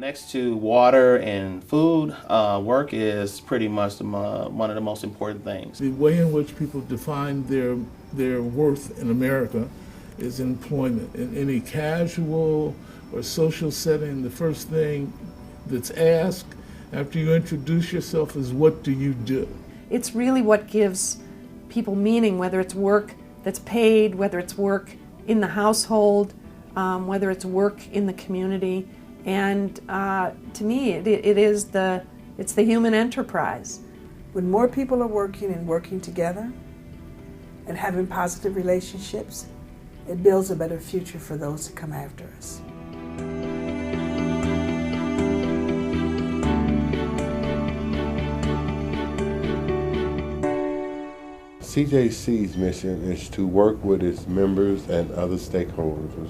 Next to water and food, work is pretty much one of the most important things. The way in which people define their worth in America is employment. In any casual or social setting, the first thing that's asked after you introduce yourself is, what do you do? It's really what gives people meaning, whether it's work that's paid, whether it's work in the household, whether it's work in the community. And to me, it's the human enterprise. When more people are working and working together and having positive relationships, it builds a better future for those who come after us. CJC's mission is to work with its members and other stakeholders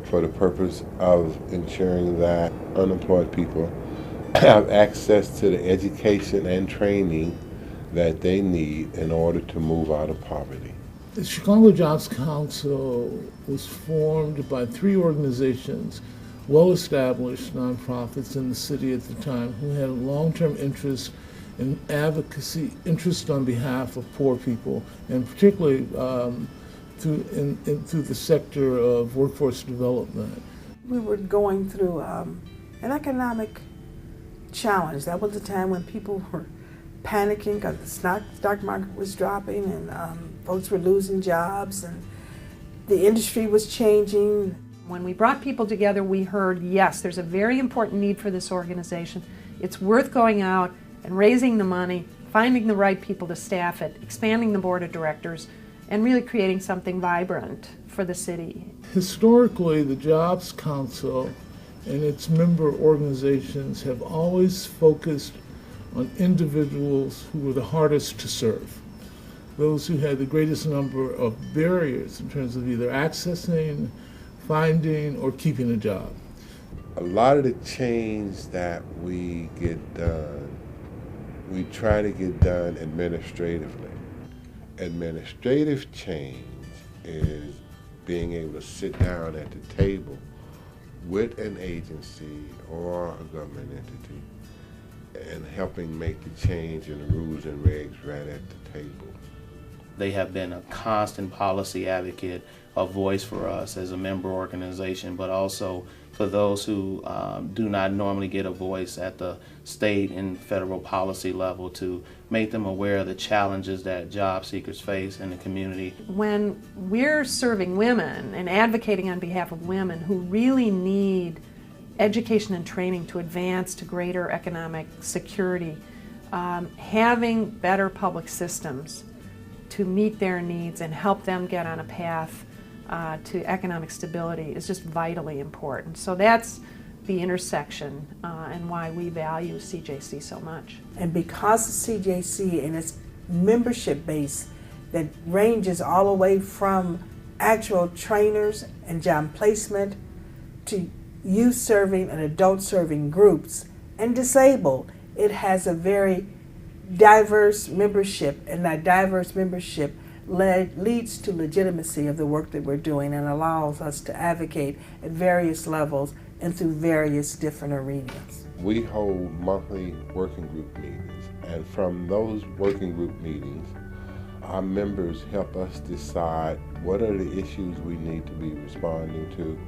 for the purpose of ensuring that unemployed people have access to the education and training that they need in order to move out of poverty. The Chicago Jobs Council was formed by 3 organizations, well-established nonprofits in the city at the time, who had a long-term interest in advocacy, interest on behalf of poor people, and particularly through the sector of workforce development. We were going through an economic challenge. That was a time when people were panicking because the stock market was dropping and folks were losing jobs and the industry was changing. When we brought people together, we heard, yes, there's a very important need for this organization. It's worth going out and raising the money, finding the right people to staff it, expanding the board of directors, and really creating something vibrant for the city. Historically, the Jobs Council and its member organizations have always focused on individuals who were the hardest to serve, those who had the greatest number of barriers in terms of either accessing, finding, or keeping a job. A lot of the change that we get done, we try to get done administratively. Administrative change is being able to sit down at the table with an agency or a government entity and helping make the change in the rules and regs right at the table. They have been a constant policy advocate, a voice for us as a member organization, but also for those who do not normally get a voice at the state and federal policy level, to make them aware of the challenges that job seekers face in the community. When we're serving women and advocating on behalf of women who really need education and training to advance to greater economic security, having better public systems to meet their needs and help them get on a path to economic stability is just vitally important. So that's the intersection and why we value CJC so much. And because of CJC and its membership base that ranges all the way from actual trainers and job placement to youth serving and adult serving groups and disabled, it has a very diverse membership, and that diverse membership leads to legitimacy of the work that we're doing and allows us to advocate at various levels and through various different arenas. We hold monthly working group meetings, and from those working group meetings, our members help us decide what are the issues we need to be responding to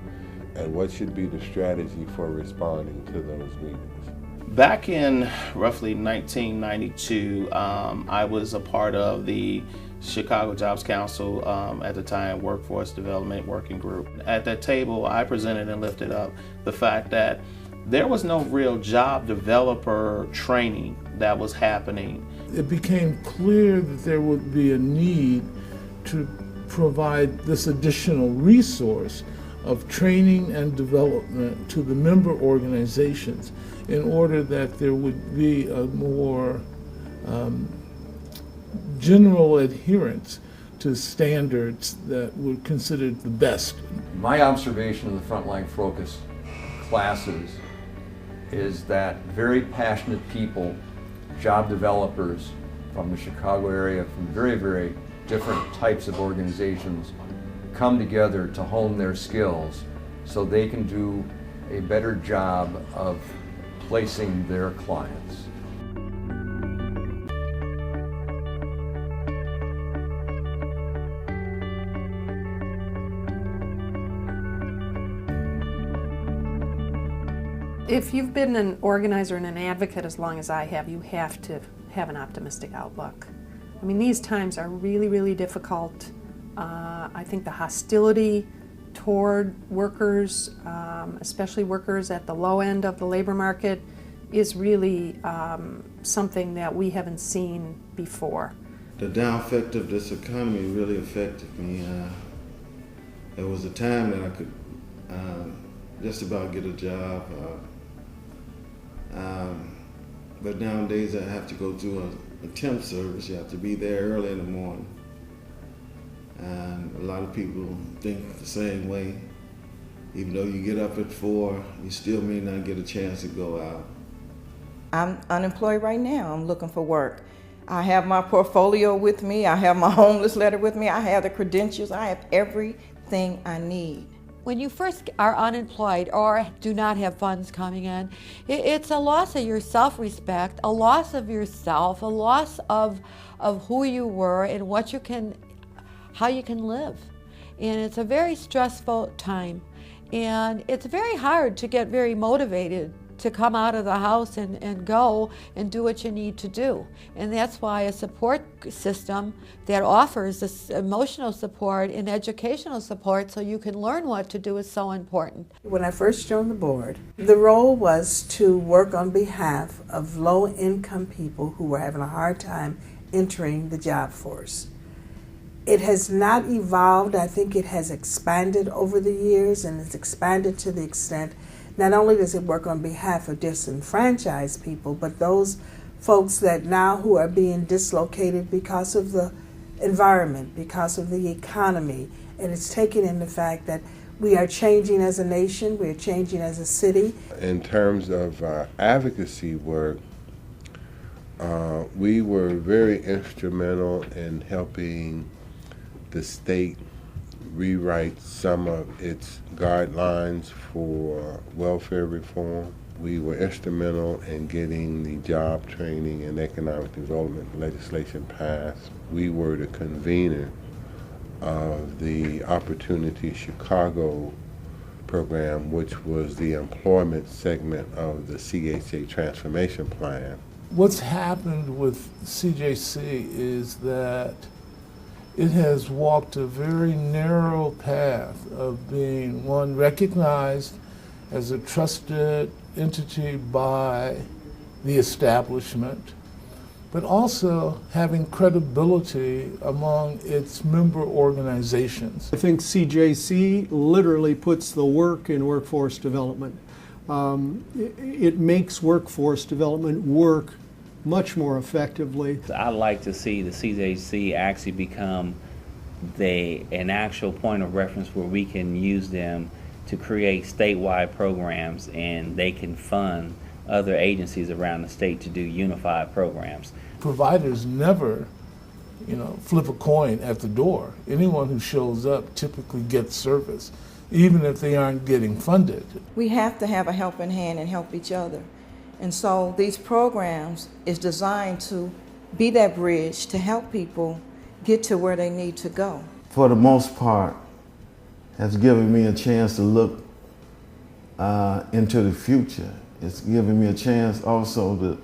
and what should be the strategy for responding to those meetings. Back in roughly 1992, I was a part of the Chicago Jobs Council, at the time, Workforce Development Working Group. At that table, I presented and lifted up the fact that there was no real job developer training that was happening. It became clear that there would be a need to provide this additional resource of training and development to the member organizations in order that there would be a more general adherence to standards that were considered the best. My observation of the Frontline Focus classes is that very passionate people, job developers from the Chicago area, from very, very different types of organizations, come together to hone their skills so they can do a better job of placing their clients. If you've been an organizer and an advocate as long as I have, you have to have an optimistic outlook. I mean, these times are really, really difficult. I think the hostility toward workers, especially workers at the low end of the labor market, is really something that we haven't seen before. The down effect of this economy really affected me. There was a time that I could just about get a job, but nowadays I have to go through a temp service. You have to be there early in the morning. And a lot of people think the same way. Even though you get up at 4, you still may not get a chance to go out. I'm unemployed right now. I'm looking for work. I have my portfolio with me. I have my homeless letter with me. I have the credentials. I have everything I need. When you first are unemployed or do not have funds coming in, it's a loss of your self-respect, a loss of yourself, a loss of who you were and how you can live. And it's a very stressful time. And it's very hard to get very motivated to come out of the house and go and do what you need to do. And that's why a support system that offers this emotional support and educational support so you can learn what to do is so important. When I first joined the board, the role was to work on behalf of low-income people who were having a hard time entering the job force. It has not evolved. I think it has expanded over the years, and it's expanded to the extent not only does it work on behalf of disenfranchised people, but those folks that now who are being dislocated because of the environment, because of the economy. And it's taken in the fact that we are changing as a nation, we're changing as a city. In terms of advocacy work, we were very instrumental in helping the state rewrite some of its guidelines for welfare reform. We were instrumental in getting the job training and economic development legislation passed. We were the convener of the Opportunity Chicago program, which was the employment segment of the CHA transformation plan. What's happened with CJC is that it has walked a very narrow path of being, one, recognized as a trusted entity by the establishment, but also having credibility among its member organizations. I think CJC literally puts the work in workforce development. It makes workforce development work much more effectively. I'd like to see the CJC actually become an actual point of reference where we can use them to create statewide programs, and they can fund other agencies around the state to do unified programs. Providers never, flip a coin at the door. Anyone who shows up typically gets service, even if they aren't getting funded. We have to have a helping hand and help each other. And so these programs is designed to be that bridge to help people get to where they need to go. For the most part, has given me a chance to look into the future. It's given me a chance also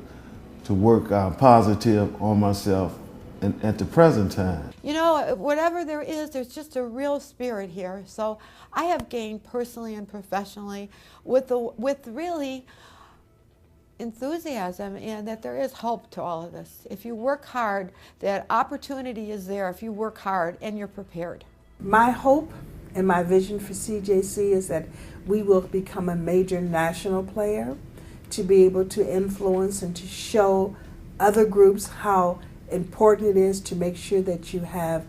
to work positive on myself at the present time. Whatever there is, there's just a real spirit here. So I have gained personally and professionally with really enthusiasm, and that there is hope to all of this. If you work hard, that opportunity is there if you work hard and you're prepared. My hope and my vision for CJC is that we will become a major national player, to be able to influence and to show other groups how important it is to make sure that you have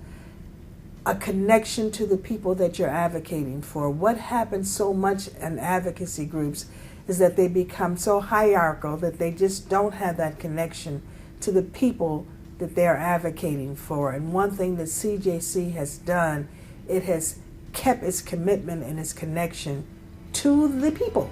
a connection to the people that you're advocating for. What happens so much in advocacy groups is that they become so hierarchical that they just don't have that connection to the people that they're advocating for. And one thing that CJC has done, it has kept its commitment and its connection to the people.